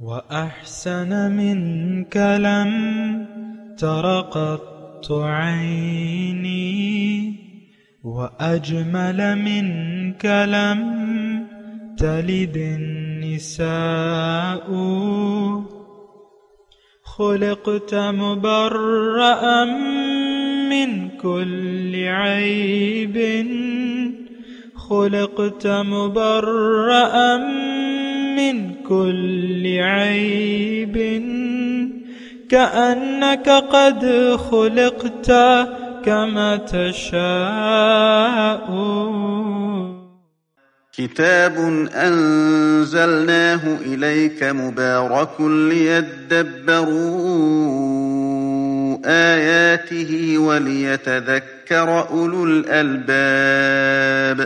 وأحسن منك لم تر قط عيني، وأجمل منك لم تلد النساء. خلقت مبرأ من كل عيب، خلقت مبرأ من كل عيب، كأنك قد خلقت كما تشاء. كتاب أنزلناه إليك مبارك ليدبروا آياته وليتذكر أولو الألباب.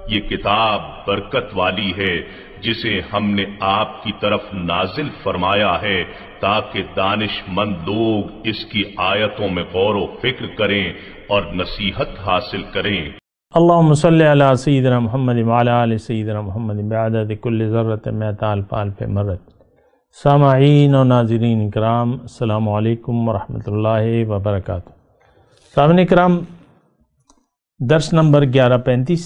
یہ کتاب برکت والی ہے جسے ہم نے آپ کی طرف نازل فرمایا ہے تاکہ دانش مند لوگ اس کی آیتوں میں غور و فکر کریں اور نصیحت حاصل کریں۔ اللہم صلی علی سیدنا محمد وعلی آل سیدنا محمد بعدد کل ذرۃ مئۃ الف الف مرۃ۔ سامعین و ناظرین اکرام، السلام علیکم ورحمۃ اللہ وبرکاتہ۔ سامعین اکرام، درس نمبر 1135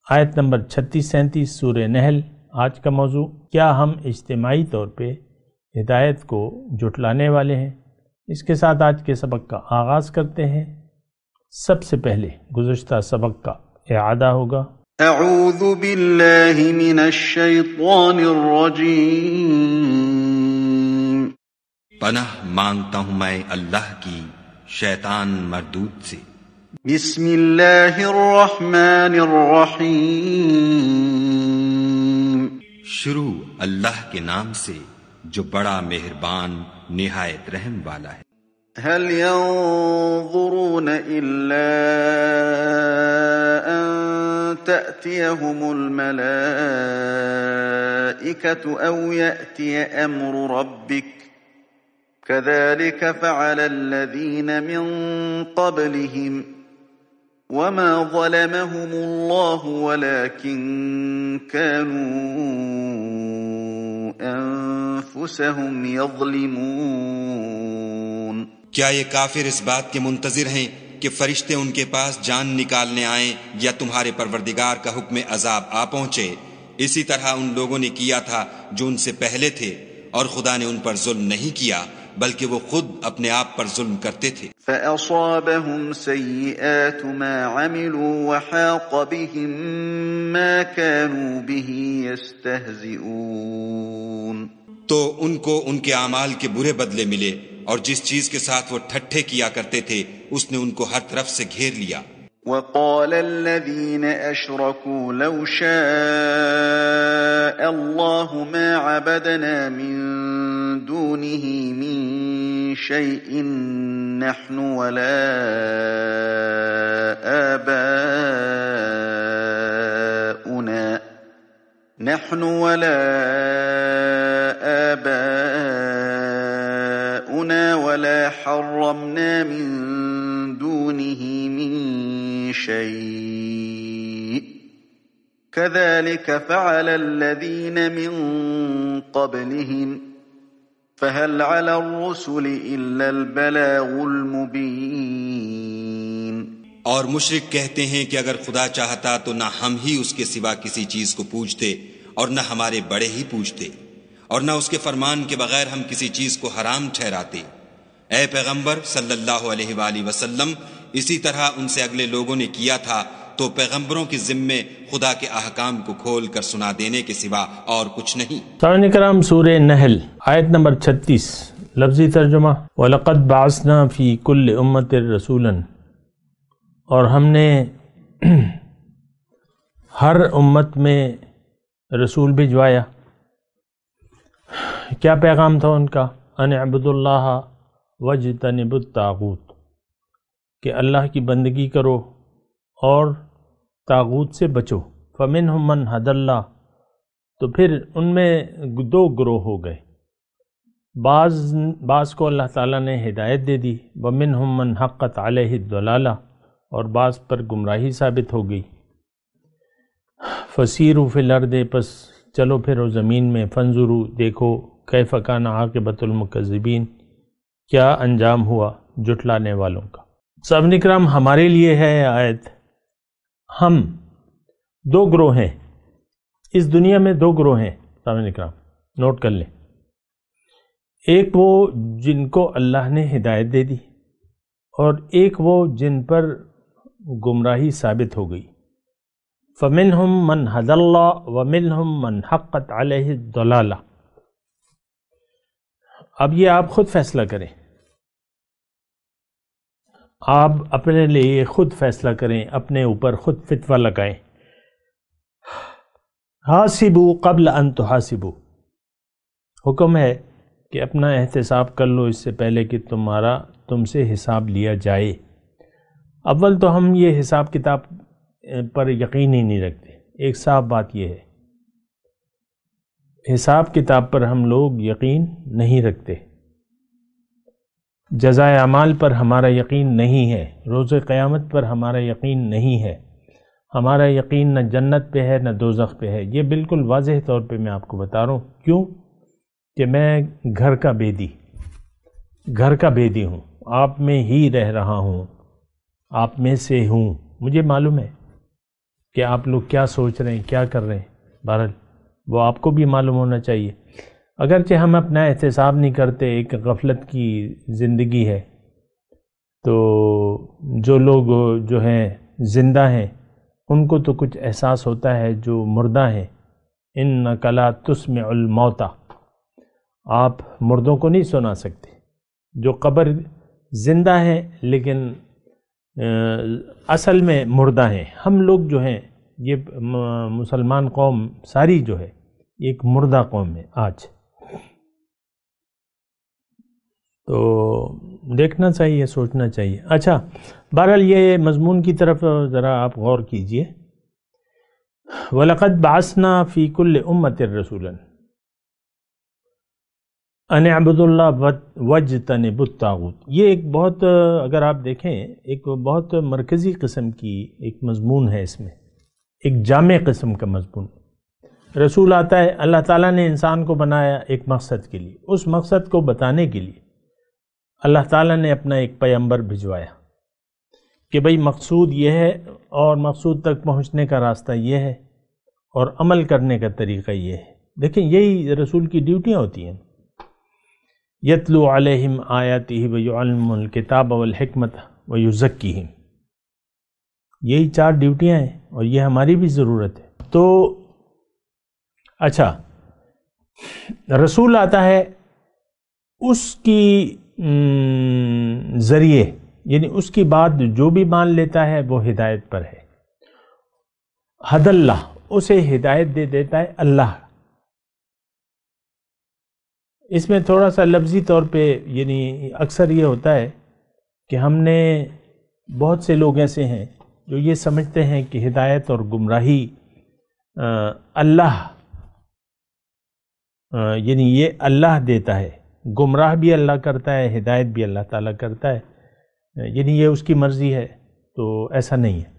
آیت نمبر 36-37 سورہ نحل آج کا موضوع۔ کیا ہم اجتماعی طور پہ ہدایت کو جھٹلانے والے ہیں؟ اس کے ساتھ آج کے سبق کا آغاز کرتے ہیں۔ سب سے پہلے گزشتہ سبق کا اعادہ ہوگا۔ اعوذ باللہ من الشیطان الرجیم۔ پناہ مانگتا ہوں میں اللہ کی شیطان مردود سے۔ بسم اللہ الرحمن الرحیم۔ شروع اللہ کے نام سے جو بڑا مہربان نہایت رحم والا ہے۔ هل ينظرون إلا أن تأتيهم الملائكة أو يأتي أمر ربك كذلك فعل الذين من قبلهم وما ظلمهم الله ولكن كانوا أنفسهم يظلمون۔ کیا یہ کافر اس بات کے منتظر ہیں کہ فرشتے ان کے پاس جان نکالنے آئیں یا تمہارے پروردگار کا حکم عذاب آ پہنچے؟ اسی طرح ان لوگوں نے کیا تھا جو ان سے پہلے تھے، اور خدا نے ان پر ظلم نہیں کیا بلکہ وہ خود اپنے آپ پر ظلم کرتے تھے۔ فَأَصَابَهُمْ سَيِّئَاتُ مَا عَمِلُوا وَحَاقَ بِهِمْ مَا كَانُوا بِهِ يَسْتَهْزِئُونَ۔ تو ان کو ان کے اعمال کے برے بدلے ملے، اور جس چیز کے ساتھ وہ ٹھٹھے کیا کرتے تھے اس نے ان کو ہر طرف سے گھیر لیا۔ وَقَالَ الَّذِينَ أَشْرَكُوا لَوْ شَاءَ اللَّهُ مَا عَبَدْنَا مِن دُونِهِ مِن شَيْءٍ نَحْنُ وَلَا آباؤنا ولا حرمنا من دونه من شيء كذلك فعل الذين من قبلهم فهل على الرسل إلا البلاغ المبين۔ اور مشرک کہتے ہیں کہ اگر خدا چاہتا تو نہ ہم ہی اس کے سوا کسی چیز کو پوجتے اور نہ ہمارے بڑے ہی پوجتے، اور نہ اس کے فرمان کے بغیر ہم کسی چیز کو حرام ٹھہراتے۔ اے پیغمبر صلی اللہ علیہ وآلہ وسلم، اسی طرح ان سے اگلے لوگوں نے کیا تھا، تو پیغمبروں کے ذمے خدا کے احکام کو کھول کر سنا دینے کے سوا اور کچھ نہیں۔ سامعین کرام، سورہ نحل آیت نمبر 36 لفظی ترجمہ۔ وَلَقَدْ بَعَثْنَا فِي كُلِّ أُمَّةٍ رَسُولًا، اور ہم نے ہر امت میں رسول بھجوایا۔ کیا پیغام تھا ان کا؟ ان اعبدوا اللہ واجتنبوا الطاغوت، کہ اللہ کی بندگی کرو اور طاغوت سے بچو۔ فمنہم من ھدی اللہ، تو پھر ان میں دو گروہ ہو گئے، بعض کو اللہ تعالیٰ نے ہدایت دے دی، ومنہم من حقت علیہ الضلالہ، اور بعض پر گمراہی ثابت ہو گئی۔ فسیروا فی الارض، پس چلو پھرو زمین میں، فانظروا دیکھو، کیف کان عاقبۃ المکذبین، کیا انجام ہوا جھٹلانے والوں کا۔ سامعین اکرام، ہمارے لیے ہے آیت، ہم دو گروہ ہیں اس دنیا میں، دو گروہ ہیں سامعین اکرام، نوٹ کر لیں۔ ایک وہ جن کو اللہ نے ہدایت دے دی، اور ایک وہ جن پر گمراہی ثابت ہو گئی۔ فَمِنْهُمْ مَنْ هَدَى اللَّهُ وَمِنْهُمْ مَنْ حَقَّتْ عَلَيْهِ الضَّلَالَةُ۔ اب یہ آپ خود فیصلہ کریں، آپ اپنے لیے خود فیصلہ کریں، اپنے اوپر خود فتویٰ لگائیں۔ حاسبوا قبل ان تحاسبوا، حکم ہے کہ اپنا احتساب کر لو اس سے پہلے کہ تم سے حساب لیا جائے۔ اول تو ہم یہ حساب کتاب پر یقین ہی نہیں رکھتے، ایک صاف بات یہ ہے، حساب کتاب پر ہم لوگ یقین نہیں رکھتے، جزائے اعمال پر ہمارا یقین نہیں ہے، روز قیامت پر ہمارا یقین نہیں ہے، ہمارا یقین نہ جنت پہ ہے نہ دوزخ پہ ہے۔ یہ بالکل واضح طور پہ میں آپ کو بتا رہا ہوں، کیوں کہ میں گھر کا بیدی ہوں، آپ میں ہی رہ رہا ہوں، آپ میں سے ہوں، مجھے معلوم ہے کہ آپ لوگ کیا سوچ رہے ہیں، کیا کر رہے ہیں، بہرحال وہ آپ کو بھی معلوم ہونا چاہیے۔ اگرچہ ہم اپنا احتساب نہیں کرتے، ایک غفلت کی زندگی ہے، تو جو لوگ جو ہیں زندہ ہیں ان کو تو کچھ احساس ہوتا ہے، جو مردہ ہیں اِنَّکَ لَا تُسْمِعُ الْمَوْتَى، آپ مردوں کو نہیں سنا سکتے، جو قبر زندہ ہیں لیکن اصل میں مردہ ہیں۔ ہم لوگ جو ہیں، یہ مسلمان قوم ساری جو ہے ایک مردہ قوم ہے آج، تو دیکھنا چاہیے، سوچنا چاہیے۔ اچھا، بہرحال یہ مضمون کی طرف ذرا آپ غور کیجئے۔ وَلَقَدْ بَعَثْنَا فِي كُلِّ أُمَّةٍ رَسُولًا أَنِ اعْبُدُوا اللَّهَ وَاجْتَنِبُوا الطَّاغُوتَ۔ یہ ایک بہت، اگر آپ دیکھیں، ایک بہت مرکزی قسم کی ایک مضمون ہے، اس میں ایک جامع قسم کا مضمون۔ رسول آتا ہے، اللہ تعالیٰ نے انسان کو بنایا ایک مقصد کے لیے، اس مقصد کو بتانے کے لیے اللہ تعالیٰ نے اپنا ایک پیغمبر بھجوایا کہ بھئی مقصود یہ ہے اور مقصود تک پہنچنے کا راستہ یہ ہے اور عمل کرنے کا طریقہ یہ ہے۔ دیکھیں، یہی رسول کی ڈیوٹیاں ہوتی ہیں، یتلو علیہم آیاتہ ویعلمہم الکتاب والحکمت ویزکیہم، یہی 4 ڈیوٹیاں ہیں اور یہ ہماری بھی ضرورت ہے۔ تو اچھا، رسول آتا ہے، اس کی ذریعے، یعنی اس کی بات جو بھی مان لیتا ہے وہ ہدایت پر ہے۔ حد اللہ، اسے ہدایت دے دیتا ہے اللہ۔ اس میں تھوڑا سا لفظی طور پہ، یعنی اکثر یہ ہوتا ہے کہ ہم نے، بہت سے لوگ ایسے ہیں جو یہ سمجھتے ہیں کہ ہدایت اور گمراہی اللہ، یعنی یہ اللہ دیتا ہے، گمراہ بھی اللہ کرتا ہے، ہدایت بھی اللہ تعالیٰ کرتا ہے، یعنی یہ اس کی مرضی ہے۔ تو ایسا نہیں ہے،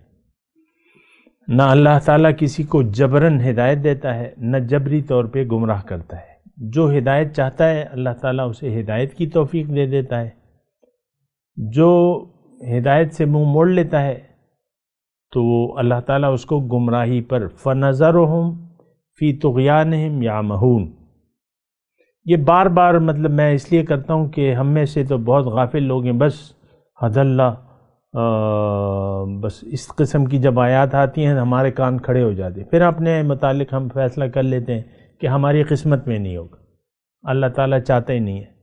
نہ اللہ تعالیٰ کسی کو جبراً ہدایت دیتا ہے، نہ جبری طور پہ گمراہ کرتا ہے۔ جو ہدایت چاہتا ہے اللہ تعالیٰ اسے ہدایت کی توفیق دے دیتا ہے، جو ہدایت سے منہ موڑ لیتا ہے تو اللہ تعالیٰ اس کو گمراہی پر فَنَظَرُهُمْ فِي طُغْيَانِهِمْ يَعْمَهُونَ۔ یہ بار بار مطلب میں اس لیے کرتا ہوں کہ ہم میں سے تو بہت غافل لوگ ہیں، بس حد اللہ، بس اس قسم کی جب آیات آتی ہیں ہمارے کان کھڑے ہو جاتے ہیں، پھر اپنے متعلق ہم فیصلہ کر لیتے ہیں کہ ہماری قسمت میں نہیں ہوگا، اللہ تعالیٰ چاہتا ہی نہیں ہے۔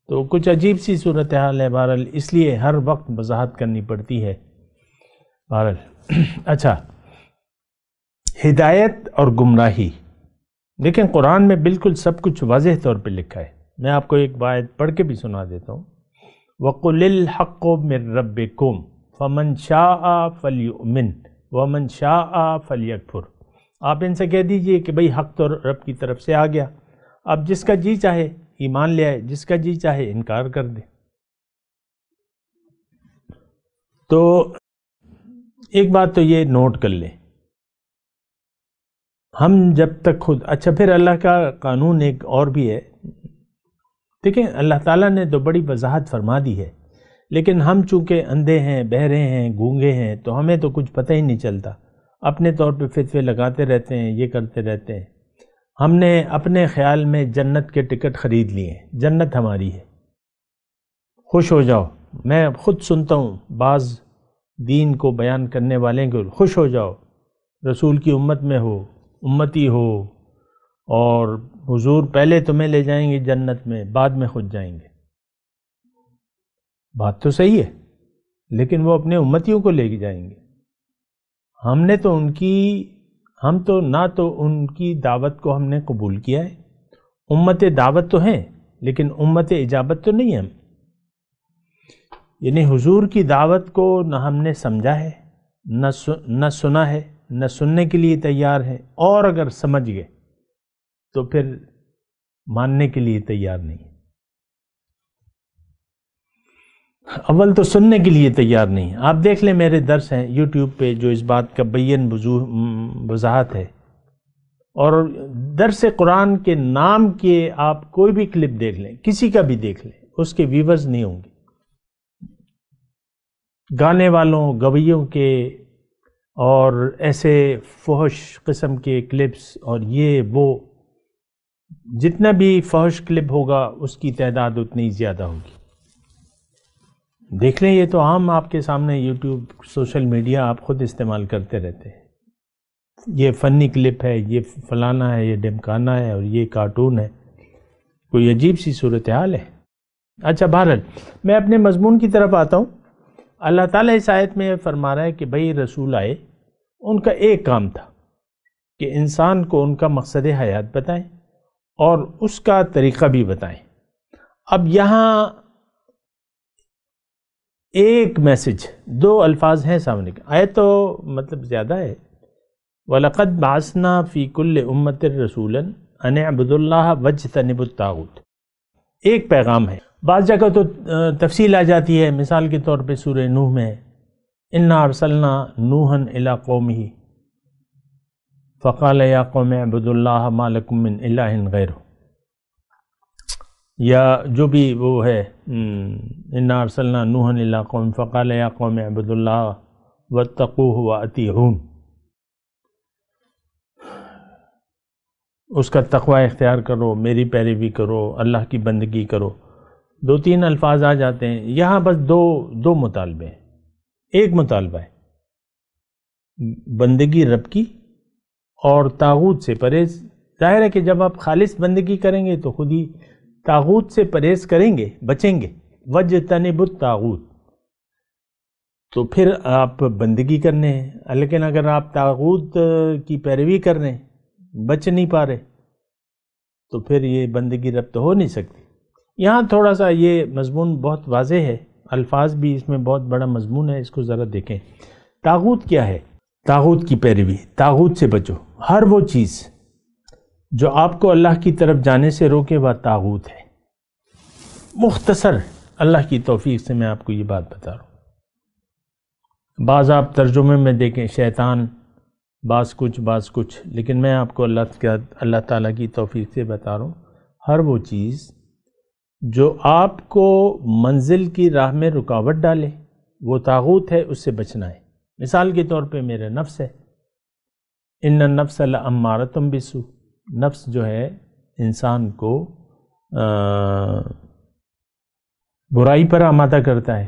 تو کچھ عجیب سی صورتحال ہے، بہرحال اس لیے ہر وقت وضاحت کرنی پڑتی ہے، بہرحال۔ اچھا، ہدایت اور گمراہی، لیکن قرآن میں بالکل سب کچھ واضح طور پہ لکھا ہے۔ میں آپ کو ایک بات پڑھ کے بھی سنا دیتا ہوں۔ وَقُلِ الْحَقُّ مِن رَبِّكُمْ فَمَنْ شَاءَ فَلْيُؤْمِنْ وَمَنْ شَاءَ فَلْيَكْفُرْ۔ آپ ان سے کہہ دیجئے کہ بھئی حق تو رب کی طرف سے آ گیا، اب جس کا جی چاہے ایمان لے آئے، جس کا جی چاہے انکار کر دے۔ تو ایک بات تو یہ نوٹ کر لیں ہم جب تک خود اچھا، پھر اللہ کا قانون ایک اور بھی ہے. دیکھیں اللہ تعالیٰ نے تو بڑی وضاحت فرما دی ہے، لیکن ہم چونکہ اندھے ہیں، بہرے ہیں، گونگے ہیں، تو ہمیں تو کچھ پتہ ہی نہیں چلتا، اپنے طور پہ فتوے لگاتے رہتے ہیں، یہ کرتے رہتے ہیں. ہم نے اپنے خیال میں جنت کے ٹکٹ خرید لیے ہیں، جنت ہماری ہے، خوش ہو جاؤ. میں خود سنتا ہوں بعض دین کو بیان کرنے والے کو، خوش ہو جاؤ، رسول کی امت میں ہو، امتی ہو، اور حضور پہلے تمہیں لے جائیں گے جنت میں، بعد میں خود جائیں گے. بات تو صحیح ہے، لیکن وہ اپنے امتیوں کو لے کے جائیں گے. ہم تو نہ تو ان کی دعوت کو ہم نے قبول کیا ہے. امت دعوت تو ہیں لیکن امت اجابت تو نہیں ہے. یعنی حضور کی دعوت کو نہ ہم نے سمجھا ہے، نہ سنا ہے، نہ سننے کے لیے تیار ہے، اور اگر سمجھ گئے تو پھر ماننے کے لیے تیار نہیں. اول تو سننے کے لیے تیار نہیں. آپ دیکھ لیں میرے درس ہیں یوٹیوب پہ جو اس بات کا بین وضاحت ہے، اور درس قرآن کے نام کے آپ کوئی بھی کلپ دیکھ لیں، کسی کا بھی دیکھ لیں، اس کے ویورز نہیں ہوں گے. گانے والوں، گویوں کے اور ایسے فحش قسم کے کلپس، اور یہ وہ جتنا بھی فحش کلپ ہوگا اس کی تعداد اتنی زیادہ ہوگی. دیکھ لیں، یہ تو عام آپ کے سامنے یوٹیوب، سوشل میڈیا آپ خود استعمال کرتے رہتے ہیں. یہ فنی کلپ ہے، یہ فلانا ہے، یہ ڈمکانا ہے، اور یہ کارٹون ہے. کوئی عجیب سی صورتحال ہے. اچھا بہرحال میں اپنے مضمون کی طرف آتا ہوں. اللہ تعالیٰ اس آیت میں فرما رہا ہے کہ بھئی رسول آئے، ان کا ایک کام تھا کہ انسان کو ان کا مقصد حیات بتائیں اور اس کا طریقہ بھی بتائیں. اب یہاں ایک میسج، دو الفاظ ہیں سامنے کے. آیت تو مطلب زیادہ ہے. وَلَقَدْ بَعَثْنَا فِي كُلِّ أُمَّةٍ رَسُولًا أَنِ اعْبُدُوا اللَّهَ وَاجْتَنِبُوا الطَّاغُوتَ. ایک پیغام ہے. بعض جگہ تو تفصیل آ جاتی ہے، مثال کے طور پہ سورہ نوح میں اِنَّا أَرْسَلْنَا نُوحًا إِلَىٰ قَوْمِهِ فَقَالَ يَا قَوْمِ اعْبُدُوا اللَّهَ مَا لَكُم مِّنْ إِلَٰهٍ غَيْرُهُ، یا جو بھی وہ ہے اِنَّا أَرْسَلْنَا نُوحًا إِلَىٰ قَوْمِهِ فَقَالَ يَا قَوْمِ اعْبُدُوا اللَّهَ وَاتَّقُوهُ وَأَطِيعُونِ. اس کا تقوی اختیار کرو، میری پیروی کرو، اللہ کی بندگی کرو. دو تین الفاظ آ جاتے ہیں یہاں، بس دو مطالبے ہیں. ایک مطالبہ ہے بندگی رب کی اور طاغوت سے پرہیز. ظاہر ہے کہ جب آپ خالص بندگی کریں گے تو خود ہی طاغوت سے پرہیز کریں گے، بچیں گے. وَاجْتَنِبُوا الطَّاغُوتَ، تو پھر آپ بندگی کرنے ہیں. لیکن اگر آپ طاغوت کی پیروی کر رہے ہیں، بچ نہیں پا رہے، تو پھر یہ بندگی رب تو ہو نہیں سکتی. یہاں تھوڑا سا یہ مضمون بہت واضح ہے، الفاظ بھی اس میں بہت بڑا مضمون ہے. اس کو ذرا دیکھیں. طاغوت کیا ہے؟ طاغوت کی پیروی، طاغوت سے بچو. ہر وہ چیز جو آپ کو اللہ کی طرف جانے سے روکے وہ طاغوت ہے. مختصر اللہ کی توفیق سے میں آپ کو یہ بات بتا رہا ہوں. بعض آپ ترجمے میں دیکھیں شیطان، بعض کچھ، لیکن میں آپ کو اللہ تعالیٰ کی توفیق سے بتا رہا ہوں، ہر وہ چیز جو آپ کو منزل کی راہ میں رکاوٹ ڈالے وہ طاغوت ہے، اس سے بچنا ہے. مثال کے طور پہ میرا نفس ہے. ان النفس لامارۃ بالسوء، نفس جو ہے انسان کو برائی پر آمادہ کرتا ہے.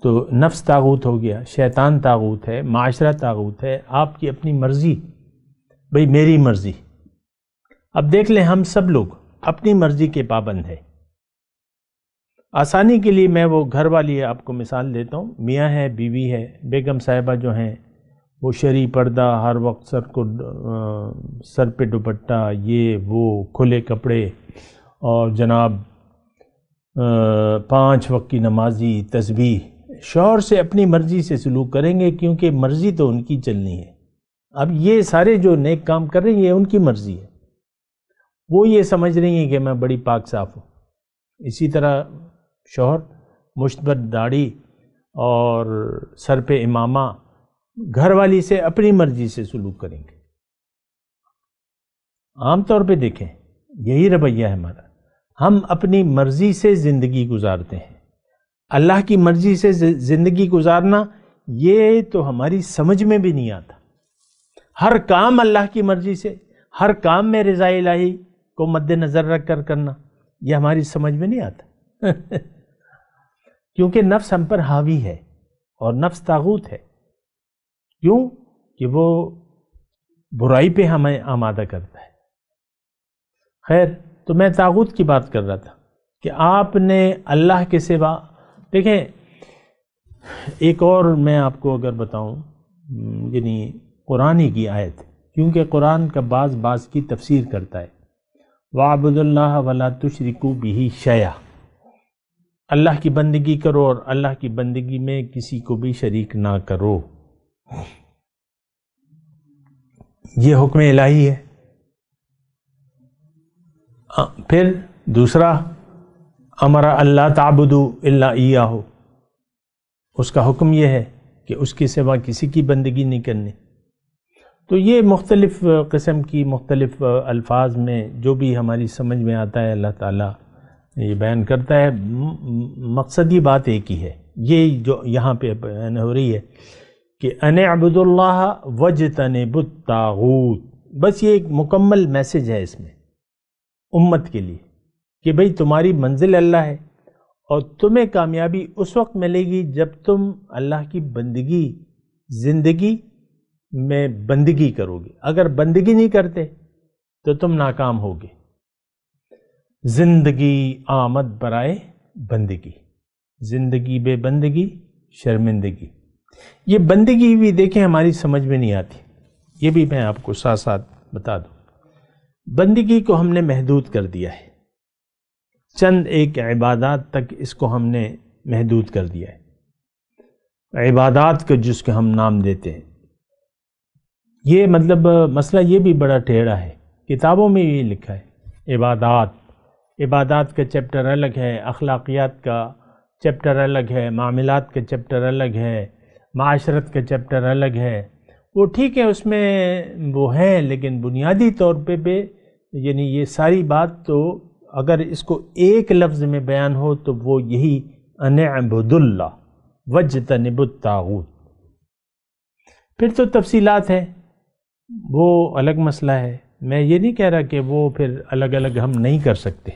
تو نفس طاغوت ہو گیا، شیطان طاغوت ہے، معاشرہ طاغوت ہے، آپ کی اپنی مرضی، بھئی میری مرضی. اب دیکھ لیں ہم سب لوگ اپنی مرضی کے پابند ہے. آسانی کے لیے میں وہ گھر والی آپ کو مثال دیتا ہوں. میاں ہے، بیوی ہے، بیگم صاحبہ جو ہیں وہ شرعی پردہ، ہر وقت سر پہ دوپٹہ، یہ وہ کھلے کپڑے، اور جناب 5 وقت کی نمازی، تسبیح. شوہر سے اپنی مرضی سے سلوک کریں گے کیونکہ مرضی تو ان کی چلنی ہے. اب یہ سارے جو نیک کام کر رہے ہیں یہ ان کی مرضی ہے، وہ یہ سمجھ رہی ہیں کہ میں بڑی پاک صاف ہوں. اسی طرح شوہر مشت پر داڑھی اور سر پہ امامہ، گھر والی سے اپنی مرضی سے سلوک کریں گے. عام طور پہ دیکھیں یہی رویہ ہے ہمارا، ہم اپنی مرضی سے زندگی گزارتے ہیں۔ اللہ کی مرضی سے زندگی گزارنا یہ تو ہماری سمجھ میں بھی نہیں آتا۔ ہر کام اللہ کی مرضی سے، ہر کام میں رضا الہی کو مد نظر رکھ کر کرنا، یہ ہماری سمجھ میں نہیں آتا کیونکہ نفس ہم پر حاوی ہے اور نفس طاغوت ہے۔ کیوں؟ کہ وہ برائی پہ ہمیں آمادہ کرتا ہے۔ خیر، تو میں طاغوت کی بات کر رہا تھا کہ آپ نے اللہ کے سوا، دیکھیں ایک اور میں آپ کو اگر بتاؤں، یعنی قرآن ہی کی آیت، کیونکہ قرآن کا بعض کی تفسیر کرتا ہے، وَاعْبُدُوا اللَّهَ وَلَا تُشْرِكُوا بِهِ شَيْئًا، اللہ کی بندگی کرو اور اللہ کی بندگی میں کسی کو بھی شریک نہ کرو، یہ حکم الہی ہے۔ پھر دوسرا، امر اللہ تعبدوا الا ایاہ، اس کا حکم یہ ہے کہ اس کے سوا کسی کی بندگی نہیں کرنی۔ تو یہ مختلف قسم کی مختلف الفاظ میں جو بھی ہماری سمجھ میں آتا ہے اللہ تعالیٰ یہ بیان کرتا ہے، مقصدی بات ایک ہی ہے، یہ جو یہاں پہ بیان ہو رہی ہے کہ ان اعبدوا اللہ واجتنبوا الطاغوت، بس یہ ایک مکمل میسج ہے اس میں امت کے لیے کہ بھئی تمہاری منزل اللہ ہے اور تمہیں کامیابی اس وقت ملے گی جب تم اللہ کی بندگی زندگی میں بندگی کرو گے۔ اگر بندگی نہیں کرتے تو تم ناکام ہوگے۔ زندگی آمد برائے بندگی، زندگی بے بندگی شرمندگی۔ یہ بندگی بھی دیکھیں ہماری سمجھ میں نہیں آتی، یہ بھی میں آپ کو ساتھ ساتھ بتا دوں۔ بندگی کو ہم نے محدود کر دیا ہے، چند ایک عبادات تک اس کو ہم نے محدود کر دیا ہے، عبادات کو جس کے ہم نام دیتے ہیں۔ یہ مطلب مسئلہ یہ بھی بڑا ٹیڑھا ہے، کتابوں میں یہ لکھا ہے عبادات کا چیپٹر الگ ہے، اخلاقیات کا چیپٹر الگ ہے، معاملات کا چیپٹر الگ ہے، معاشرت کا چیپٹر الگ ہے۔ وہ ٹھیک ہے، اس میں وہ ہے، لیکن بنیادی طور پہ یعنی یہ ساری بات تو اگر اس کو ایک لفظ میں بیان ہو تو وہ یہی ان اعبدوا اللہ واجتنبوا الطاغوت۔ پھر تو تفصیلات ہیں، وہ الگ مسئلہ ہے، میں یہ نہیں کہہ رہا کہ وہ پھر الگ الگ ہم نہیں کر سکتے،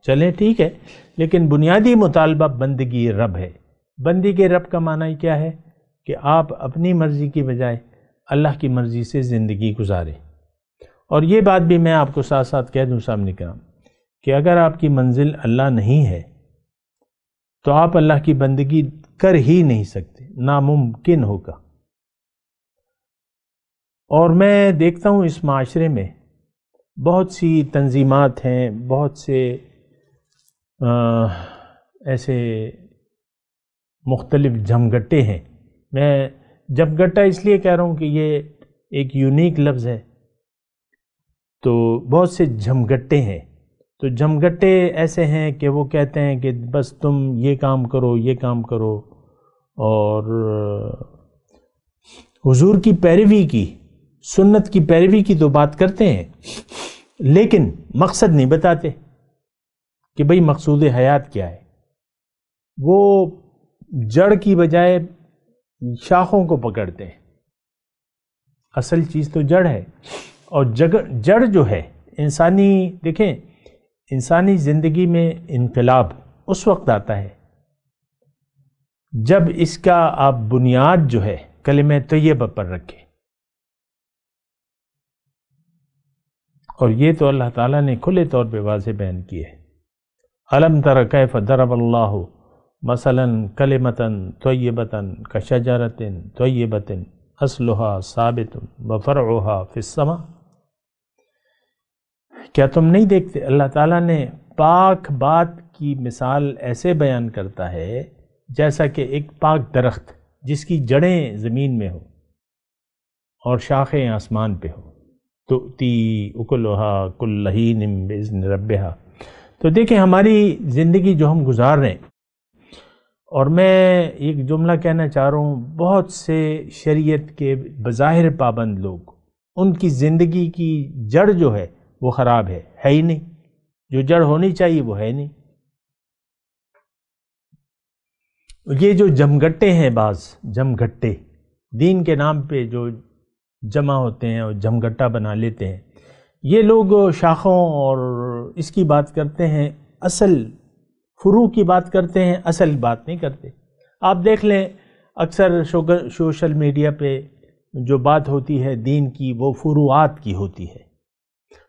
چلیں ٹھیک ہے، لیکن بنیادی مطالبہ بندگی رب ہے۔ بندگی رب کا معنی کیا ہے کہ آپ اپنی مرضی کی بجائے اللہ کی مرضی سے زندگی گزاریں۔ اور یہ بات بھی میں آپ کو ساتھ ساتھ کہہ دوں سامنے کرام کہ اگر آپ کی منزل اللہ نہیں ہے تو آپ اللہ کی بندگی کر ہی نہیں سکتے، ناممکن ہوگا۔ اور میں دیکھتا ہوں اس معاشرے میں بہت سی تنظیمات ہیں، بہت سے ایسے مختلف جھمگٹے ہیں۔ میں جھمگٹا اس لیے کہہ رہا ہوں کہ یہ ایک یونیک لفظ ہے، تو بہت سے جھمگٹے ہیں۔ تو جھمگٹے ایسے ہیں کہ وہ کہتے ہیں کہ بس تم یہ کام کرو، یہ کام کرو، اور حضور کی پیروی کی، سنت کی پیروی کی تو بات کرتے ہیں، لیکن مقصد نہیں بتاتے کہ بھئی مقصود حیات کیا ہے۔ وہ جڑ کی بجائے شاخوں کو پکڑتے ہیں، اصل چیز تو جڑ ہے۔ اور جڑ جو ہے دیکھیں انسانی زندگی میں انقلاب اس وقت آتا ہے جب اس کا آپ بنیاد جو ہے کلمہ طیبہ پر رکھیں، اور یہ تو اللہ تعالیٰ نے کھلے طور پہ واضح بیان کی ہے۔ الم تر کیف ضرب اللہ مثلا کلمۃ طیبۃ کشجرۃ طیبۃ اصلها ثابت وفرعها فی السماء۔ کیا تم نہیں دیکھتے اللہ تعالیٰ نے پاک بات کی مثال ایسے بیان کرتا ہے جیسا کہ ایک پاک درخت جس کی جڑیں زمین میں ہو اور شاخیں آسمان پہ ہو، تؤتی اکلھا کل حین باذن ربھا۔ تو دیکھیں ہماری زندگی جو ہم گزار رہے ہیں، اور میں ایک جملہ کہنا چاہ رہا ہوں، بہت سے شریعت کے بظاہر پابند لوگ، ان کی زندگی کی جڑ جو ہے وہ خراب ہے ہی نہیں، جو جڑ ہونی چاہیے وہ ہے نہیں۔ یہ جو جمگٹے ہیں، بعض جمگٹے دین کے نام پہ جو جمع ہوتے ہیں اور جمگٹا بنا لیتے ہیں، یہ لوگ شاخوں اور اس کی بات کرتے ہیں، اصل فروع کی بات کرتے ہیں، اصل بات نہیں کرتے۔ آپ دیکھ لیں اکثر سوشل میڈیا پہ جو بات ہوتی ہے دین کی، وہ فروعات کی ہوتی ہے۔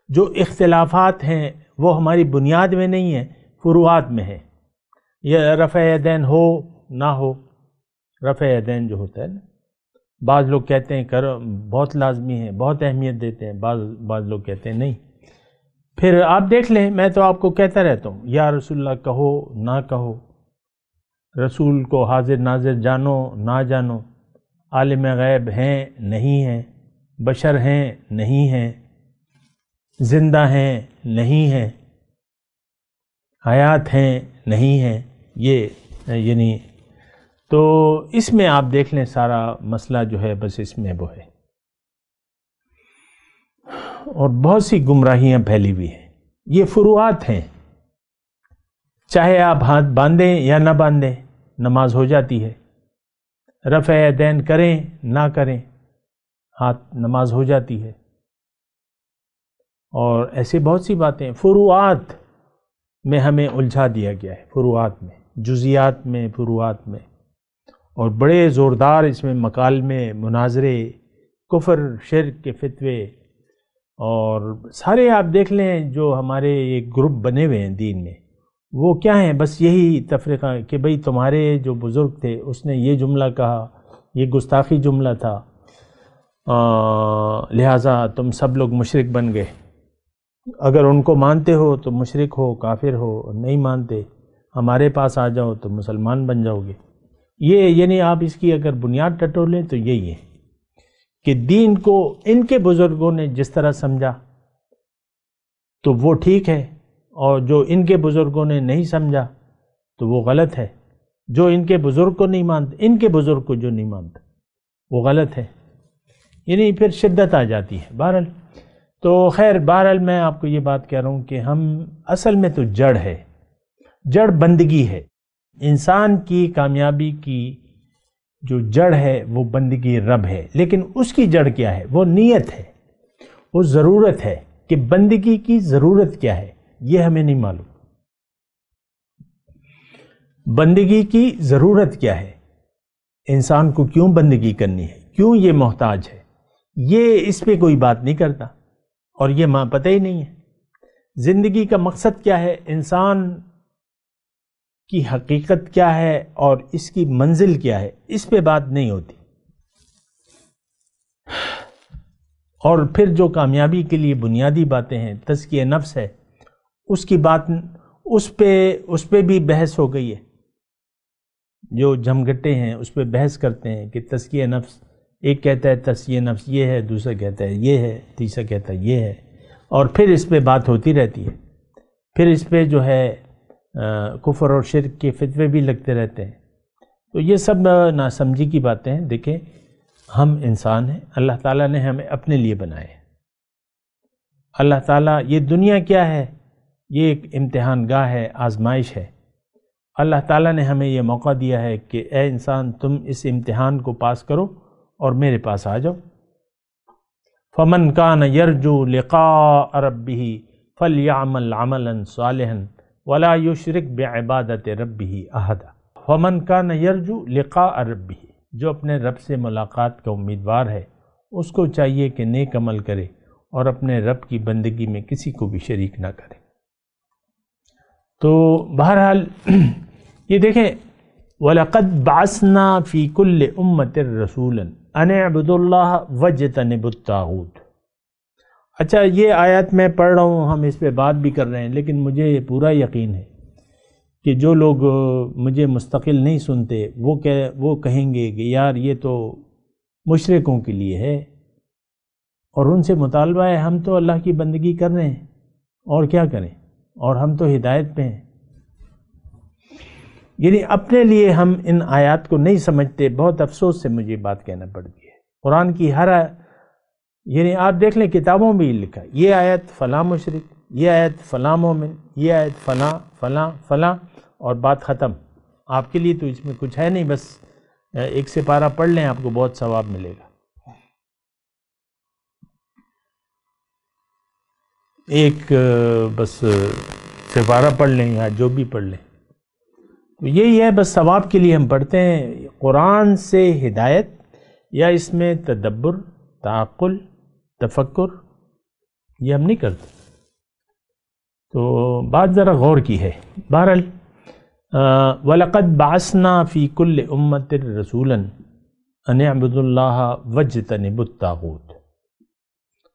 جو اختلافات ہیں وہ ہماری بنیاد میں نہیں ہیں، فروعات میں ہے۔ یہ رفع یدین ہو نہ ہو، رفع یدین جو ہوتا ہے نا، بعض لوگ کہتے ہیں کرو، بہت لازمی ہے، بہت اہمیت دیتے ہیں، بعض لوگ کہتے ہیں نہیں۔ پھر آپ دیکھ لیں، میں تو آپ کو کہتا رہتا ہوں یا رسول اللہ کہو نہ کہو، رسول کو حاضر ناظر جانو نہ جانو، عالم غیب ہیں نہیں ہیں، بشر ہیں نہیں ہیں، زندہ ہیں نہیں ہیں، حیات ہیں نہیں ہیں، یہ یعنی تو اس میں آپ دیکھ لیں سارا مسئلہ جو ہے بس اس میں وہ ہے، اور بہت سی گمراہیاں پھیلی ہوئی ہیں۔ یہ فروعات ہیں، چاہے آپ ہاتھ باندھیں یا نہ باندھیں نماز ہو جاتی ہے، رفع یدین کریں نہ کریں ہاتھ نماز ہو جاتی ہے، اور ایسی بہت سی باتیں فروعات میں ہمیں الجھا دیا گیا ہے، فروعات میں، جزیات میں، فروعات میں، اور بڑے زوردار اس میں مکالمے، مناظرے، کفر شرک کے فتوے، اور سارے آپ دیکھ لیں جو ہمارے ایک گروپ بنے ہوئے ہیں دین میں، وہ کیا ہیں؟ بس یہی تفریقہ کہ بھئی تمہارے جو بزرگ تھے اس نے یہ جملہ کہا، یہ گستاخی جملہ تھا، لہٰذا تم سب لوگ مشرک بن گئے، اگر ان کو مانتے ہو تو مشرک ہو، کافر ہو، نہیں مانتے ہمارے پاس آ جاؤ تو مسلمان بن جاؤ گے۔ یہ یعنی آپ اس کی اگر بنیاد ٹٹولیں تو یہی ہے کہ دین کو ان کے بزرگوں نے جس طرح سمجھا تو وہ ٹھیک ہے، اور جو ان کے بزرگوں نے نہیں سمجھا تو وہ غلط ہے۔ جو ان کے بزرگ کو نہیں مانتے، ان کے بزرگ کو جو نہیں مانتا وہ غلط ہے، یعنی پھر شدت آ جاتی ہے۔ بہرحال تو خیر، بہرحال میں آپ کو یہ بات کہہ رہا ہوں کہ ہم اصل میں تو جڑ ہے، جڑ بندگی ہے۔ انسان کی کامیابی کی جو جڑ ہے وہ بندگی رب ہے، لیکن اس کی جڑ کیا ہے؟ وہ نیت ہے، وہ ضرورت ہے کہ بندگی کی ضرورت کیا ہے، یہ ہمیں نہیں معلوم۔ بندگی کی ضرورت کیا ہے، انسان کو کیوں بندگی کرنی ہے، کیوں یہ محتاج ہے، یہ اس پہ کوئی بات نہیں کرتا، اور یہ پتہ ہی نہیں ہے۔ زندگی کا مقصد کیا ہے، انسان کی حقیقت کیا ہے اور اس کی منزل کیا ہے، اس پہ بات نہیں ہوتی۔ اور پھر جو کامیابی کے لیے بنیادی باتیں ہیں، تزکیہ نفس ہے، اس کی بات اس پہ بھی بحث ہو گئی ہے۔ جو جمگٹے ہیں اس پہ بحث کرتے ہیں کہ تزکیہ نفس، ایک کہتا ہے تزکیہ نفس یہ ہے، دوسرا کہتا ہے یہ ہے، تیسرا کہتا ہے یہ ہے، اور پھر اس پہ بات ہوتی رہتی ہے۔ پھر اس پہ جو ہے کفر اور شرک کے فتوے بھی لگتے رہتے ہیں۔ تو یہ سب ناسمجھی کی باتیں ہیں۔ دیکھیں، ہم انسان ہیں، اللہ تعالیٰ نے ہمیں اپنے لیے بنائے۔ اللہ تعالیٰ، یہ دنیا کیا ہے؟ یہ ایک امتحان گاہ ہے، آزمائش ہے۔ اللہ تعالیٰ نے ہمیں یہ موقع دیا ہے کہ اے انسان، تم اس امتحان کو پاس کرو اور میرے پاس آ جاؤ۔ فَمَنْ كَانَ يَرْجُو لِقَاءَ رَبِّهِ فَلْيَعْمَلْ عَمَلًا صَالِحًا وَلَا يُشْرِكْ بِعِبَادَةِ رَبِّهِ أَحَدًا۔ فَمَنْ كَانَ يَرْجُو لِقَاءَ رَبِّهِ، جو اپنے رب سے ملاقات کا امیدوار ہے، اس کو چاہیے کہ نیک عمل کرے اور اپنے رب کی بندگی میں کسی کو بھی شریک نہ کرے۔ تو بہرحال یہ دیکھیں، وَلَقَدْ بَعَثْنَا فِي كُلِّ أُمَّةٍ رَسُولًا أَنِ اعْبُدُوا اللَّهَ وَاجْتَنِبُوا الطَّاغُوتَ۔ اچھا، یہ آیت میں پڑھ رہا ہوں، ہم اس پہ بات بھی کر رہے ہیں، لیکن مجھے پورا یقین ہے کہ جو لوگ مجھے مستقل نہیں سنتے وہ کہیں گے کہ یار یہ تو مشرکوں کے لیے ہے، اور ان سے مطالبہ ہے ہم تو اللہ کی بندگی کر رہے ہیں اور کیا کریں، اور ہم تو ہدایت پہ ہیں۔ یعنی اپنے لیے ہم ان آیات کو نہیں سمجھتے۔ بہت افسوس سے مجھے بات کہنا پڑتی ہے۔ قرآن کی ہر یعنی آپ دیکھ لیں کتابوں میں بھی لکھا یہ آیت فلاں مشرک، یہ آیت فلاں مومن، یہ آیت فلاں فلاں فلاں، اور بات ختم. آپ کے لیے تو اس میں کچھ ہے نہیں، بس ایک سپارہ پڑھ لیں آپ کو بہت ثواب ملے گا. ایک بس سپارہ پڑھ لیں یا جو بھی پڑھ لیں، تو یہی ہے، بس ثواب کے لیے ہم پڑھتے ہیں. قرآن سے ہدایت یا اس میں تدبر، تعقل، تفکر یہ ہم نہیں کرتے. تو بات ذرا غور کی ہے. بہرحال وَلَقَدْ بَعَثْنَا فِي كُلِّ أُمَّةٍ رَسُولًا أَنِ اعْبُدُوا اللَّهَ وَاجْتَنِبُوا الطَّاغُوتَ.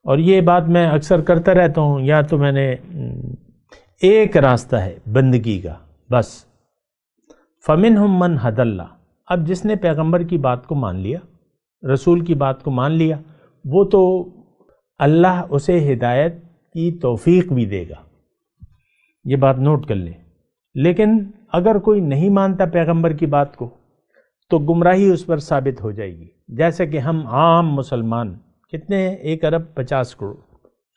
اور یہ بات میں اکثر کرتا رہتا ہوں، یا تو میں نے ایک راستہ ہے بندگی کا بس. فَمِنْهُمْ مَنْ هَدَى اللَّهُ. اب جس نے پیغمبر کی بات کو مان لیا، رسول کی بات کو مان لیا، وہ تو اللہ اسے ہدایت کی توفیق بھی دے گا. یہ بات نوٹ کر لیں. لیکن اگر کوئی نہیں مانتا پیغمبر کی بات کو تو گمراہی اس پر ثابت ہو جائے گی. جیسے کہ ہم عام مسلمان کتنے ہیں، 1.50 کروڑ،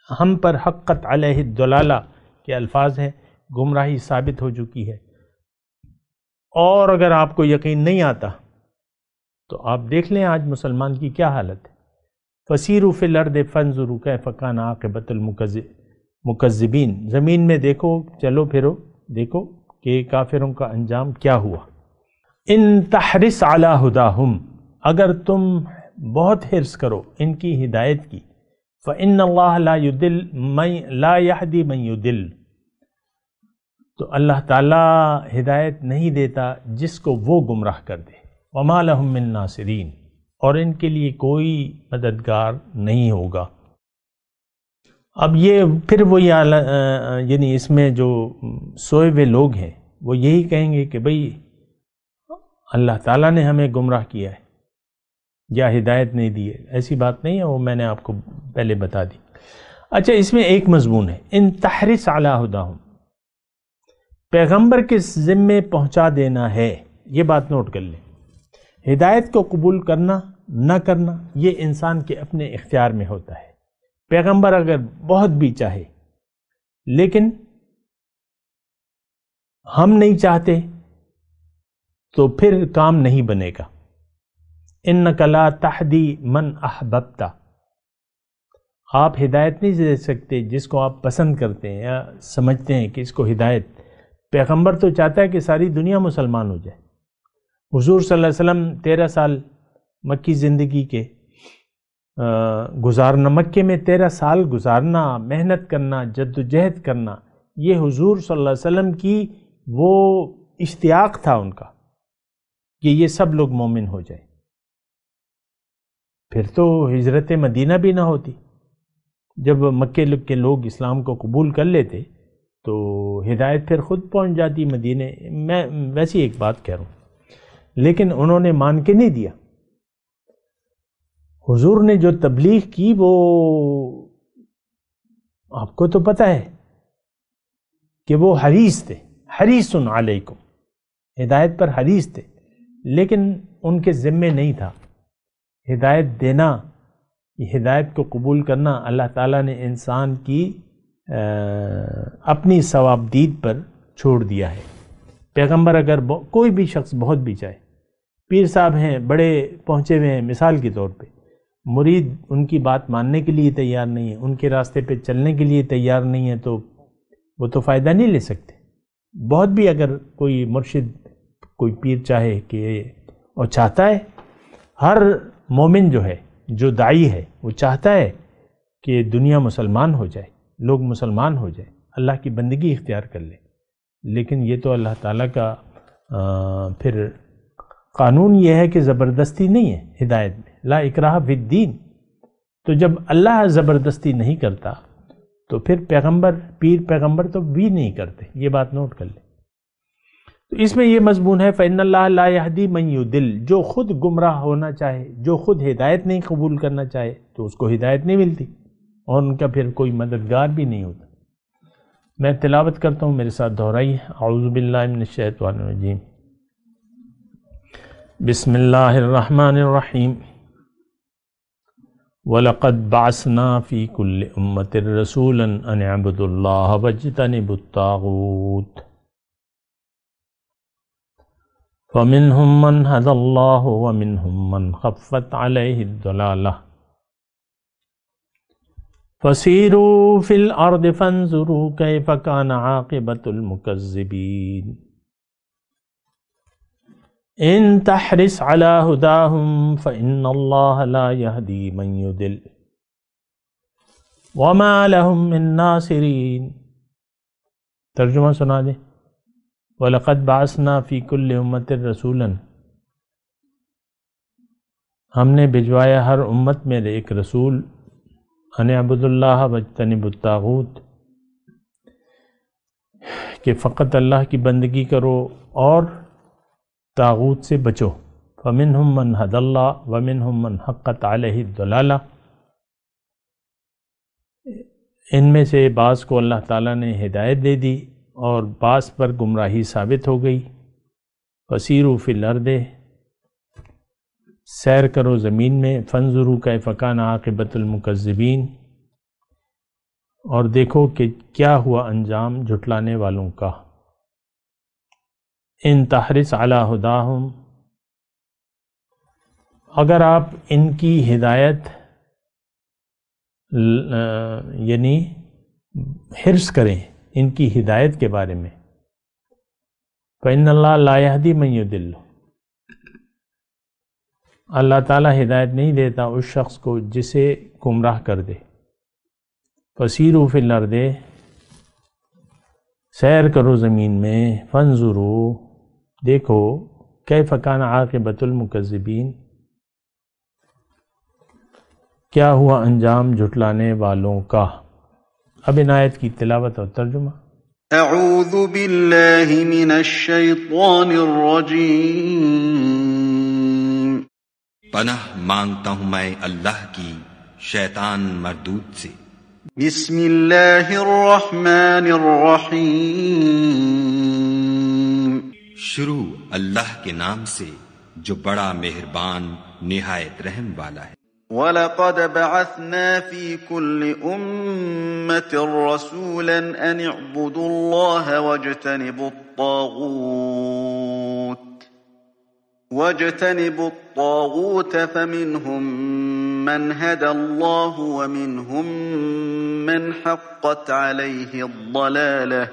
ہم پر حقت علیہ الضلالہ کے الفاظ ہیں، گمراہی ثابت ہو چکی ہے. اور اگر آپ کو یقین نہیں آتا تو آپ دیکھ لیں آج مسلمان کی کیا حالت ہے. فسیروا فی الارض فانظروا کیف کان عاقبۃ المکذبین. زمین میں دیکھو، چلو پھرو، دیکھو کہ کافروں کا انجام کیا ہوا. ان تحرص علی ہداہم، اگر تم بہت حرص کرو ان کی ہدایت کی، فإن اللہ لا یہدی من یضل، تو اللہ تعالی ہدایت نہیں دیتا جس کو وہ گمراہ کر دے. وما لہم من ناصرین، اور ان کے لیے کوئی مددگار نہیں ہوگا. اب یہ پھر وہی یعنی اس میں جو سوئے ہوئے لوگ ہیں وہ یہی کہیں گے کہ بھئی اللہ تعالیٰ نے ہمیں گمراہ کیا ہے یا ہدایت نہیں دی ہے. ایسی بات نہیں ہے، وہ میں نے آپ کو پہلے بتا دی. اچھا، اس میں ایک مضمون ہے، ان تحرص علی ہداہم، پیغمبر کے ذمے پہنچا دینا ہے. یہ بات نوٹ کر لیں. ہدایت کو قبول کرنا نہ کرنا یہ انسان کے اپنے اختیار میں ہوتا ہے. پیغمبر اگر بہت بھی چاہے لیکن ہم نہیں چاہتے تو پھر کام نہیں بنے گا. اِنَّكَ لَا تَهْدِي مَنْ أَحْبَبْتَ، آپ ہدایت نہیں دے سکتے جس کو آپ پسند کرتے ہیں یا سمجھتے ہیں کہ اس کو ہدایت. پیغمبر تو چاہتا ہے کہ ساری دنیا مسلمان ہو جائے. حضور صلی اللہ علیہ وسلم 13 سال مکی زندگی کے گزارنا، مکے میں 13 سال گزارنا، محنت کرنا، جد و جہد کرنا، یہ حضور صلی اللہ علیہ وسلم کی وہ اشتیاق تھا ان کا کہ یہ سب لوگ مومن ہو جائیں. پھر تو ہجرت مدینہ بھی نہ ہوتی. جب مکے کے لوگ اسلام کو قبول کر لیتے تو ہدایت پھر خود پہنچ جاتی مدینے. میں ویسی ایک بات کہہ رہا ہوں، لیکن انہوں نے مان کے نہیں دیا. حضور نے جو تبلیغ کی وہ آپ کو تو پتہ ہے کہ وہ حریص تھے، حریص علیکم، ہدایت پر حریص تھے، لیکن ان کے ذمے نہیں تھا ہدایت دینا. یہ ہدایت کو قبول کرنا اللہ تعالیٰ نے انسان کی اپنی ثوابدید پر چھوڑ دیا ہے. پیغمبر اگر کوئی بھی شخص بہت بھی چاہے، پیر صاحب ہیں بڑے پہنچے ہوئے ہیں مثال کے طور پہ، مرید ان کی بات ماننے کے لیے تیار نہیں ہے، ان کے راستے پہ چلنے کے لیے تیار نہیں ہے، تو وہ تو فائدہ نہیں لے سکتے. بہت بھی اگر کوئی مرشد، کوئی پیر چاہے کہ، اور چاہتا ہے، ہر مومن جو ہے، جو داعی ہے، وہ چاہتا ہے کہ دنیا مسلمان ہو جائے، لوگ مسلمان ہو جائے، اللہ کی بندگی اختیار کر لے. لیکن یہ تو اللہ تعالیٰ کا پھر قانون یہ ہے کہ زبردستی نہیں ہے ہدایت میں، لا اکراہ فی الدین. تو جب اللہ زبردستی نہیں کرتا تو پھر پیغمبر، پیر پیغمبر تو بھی نہیں کرتے. یہ بات نوٹ کر لیں. تو اس میں یہ مضمون ہے فإن اللہ لا یہدی من یضل، جو خود گمراہ ہونا چاہے، جو خود ہدایت نہیں قبول کرنا چاہے تو اس کو ہدایت نہیں ملتی اور ان کا پھر کوئی مددگار بھی نہیں ہوتا. میں تلاوت کرتا ہوں، میرے ساتھ دہرائیے. اعوذ باللہ من الشیطان الرجیم، بسم اللہ الرحمن الرحیم. وَلَقَدْ بَعَثْنَا فِي كُلِّ أُمَّةٍ رَسُولًا أَنِ اعْبُدُوا اللَّهَ وَاجْتَنِبُوا الطَّاغُوتَ فَمِنْهُمْ مَنْ هَدَى اللَّهُ وَمِنْهُمْ مَنْ خَفَّتْ عَلَيْهِ الضَّلَالَةُ فَسِيرُوا فِي الْأَرْضِ فَانْظُرُوا كَيْفَ كَانَ عَاقِبَةُ الْمُكَذِّبِينَ إِن تَحْرِصْ عَلَى هُدَاهُمْ فَإِنَّ اللَّهَ لَا يَهْدِي مَن يُضِلُّ وَمَا لَهُم مِّن نَّاصِرِينَ۔ ترجمہ سنا دیں۔ وَلَقَدْ بَعَثْنَا فِي كُلِّ أُمَّةٍ رَسُولًا، ہم نے بھجوایا ہر امت میں ایک رسول، ان اعبدوا اللہ واجتنبوا الطاغوت، کہ فقط اللہ کی بندگی کرو اور طاغوت سے بچو۔ فَمِنْهُمْ مَنْ هَدَى اللَّهُ وَمِنْهُمْ مَنْ حَقَّتْ عَلَيْهِ الضَّلَالَةُ، ان میں سے بعض کو اللہ تعالیٰ نے ہدایت دے دی اور بعض پر گمراہی ثابت ہو گئی۔ فَسِيرُوا فِي الْأَرْضِ، سیر کرو زمین میں، فَانْظُرُوا كَيْفَ كَانَ عَاقِبَةُ الْمُكَذِّبِينَ، اور دیکھو کہ کیا ہوا انجام جھٹلانے والوں کا۔ ان تحرص علی ہداہم، اگر آپ ان کی ہدایت یعنی حرص کریں ان کی ہدایت کے بارے میں، فإن اللہ لا یہدی من یضل، اللہ تعالیٰ ہدایت نہیں دیتا اس شخص کو جسے گمراہ کر دے۔ فسیروا فی الارض، سیر کرو زمین میں، فانظروا، دیکھو، کیف کان عاقبۃ المکذبین، کیا ہوا انجام جھٹلانے والوں کا۔ اب ان آیت کی تلاوت اور ترجمہ۔ اعوذ باللہ من الشیطان الرجیم، پناہ مانگتا ہوں میں اللہ کی شیطان مردود سے۔ بسم اللہ الرحمن الرحیم، شروع اللہ کے نام سے جو بڑا مہربان نہایت رحم والا ہے۔ وَلَقَدْ بَعَثْنَا فِي كُلِّ أُمَّةٍ رَسُولًا أَنِ اعْبُدُوا اللَّهَ وَاجْتَنِبُوا الطَّاغُوتَ فَمِنْهُمْ مَنْ هَدَى اللَّهُ وَمِنْهُمْ مَنْ حَقَّتْ عَلَيْهِ الضَّلَالَةُ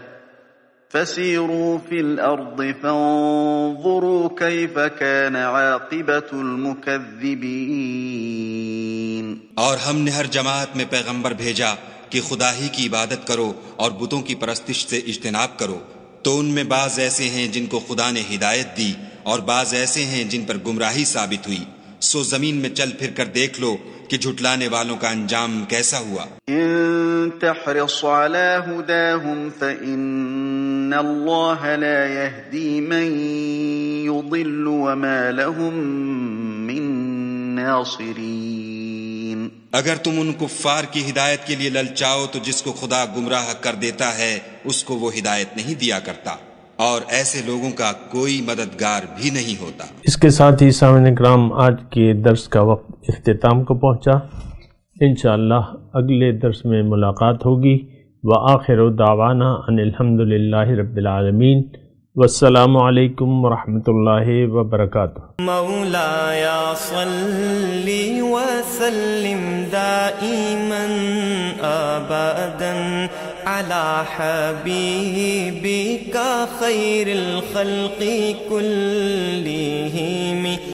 فَسِيرُوا فِي الْأَرْضِ فَانظُرُوا كَيْفَ كَانَ عَاقِبَةُ الْمُكَذِّبِينَ۔ اور ہم نے ہر جماعت میں پیغمبر بھیجا کہ خدا ہی کی عبادت کرو اور بتوں کی پرستش سے اجتناب کرو، تو ان میں بعض ایسے ہیں جن کو خدا نے ہدایت دی اور بعض ایسے ہیں جن پر گمراہی ثابت ہوئی، سو زمین میں چل پھر کر دیکھ لو کہ جھٹلانے والوں کا انجام کیسا ہوا۔ ان تحرص على هداهم فإن الله لا يهدي من يضل وما لهم من ناصرين۔ اگر تم ان کفار کی ہدایت کے لیے للچاؤ تو جس کو خدا گمراہ کر دیتا ہے اس کو وہ ہدایت نہیں دیا کرتا، اور ایسے لوگوں کا کوئی مددگار بھی نہیں ہوتا۔ اس کے ساتھ ہی سامعین کرام آج کے درس کا وقت اختتام کو پہنچا۔ انشاءاللہ اگلے درس میں ملاقات ہوگی۔ وآخر دعوانا ان الحمدللہ رب العالمین، والسلام علیکم ورحمۃ اللہ وبرکاتہ۔ مولاي صل وسلم دائما ابدا على حبيبك خير الخلق كلهم۔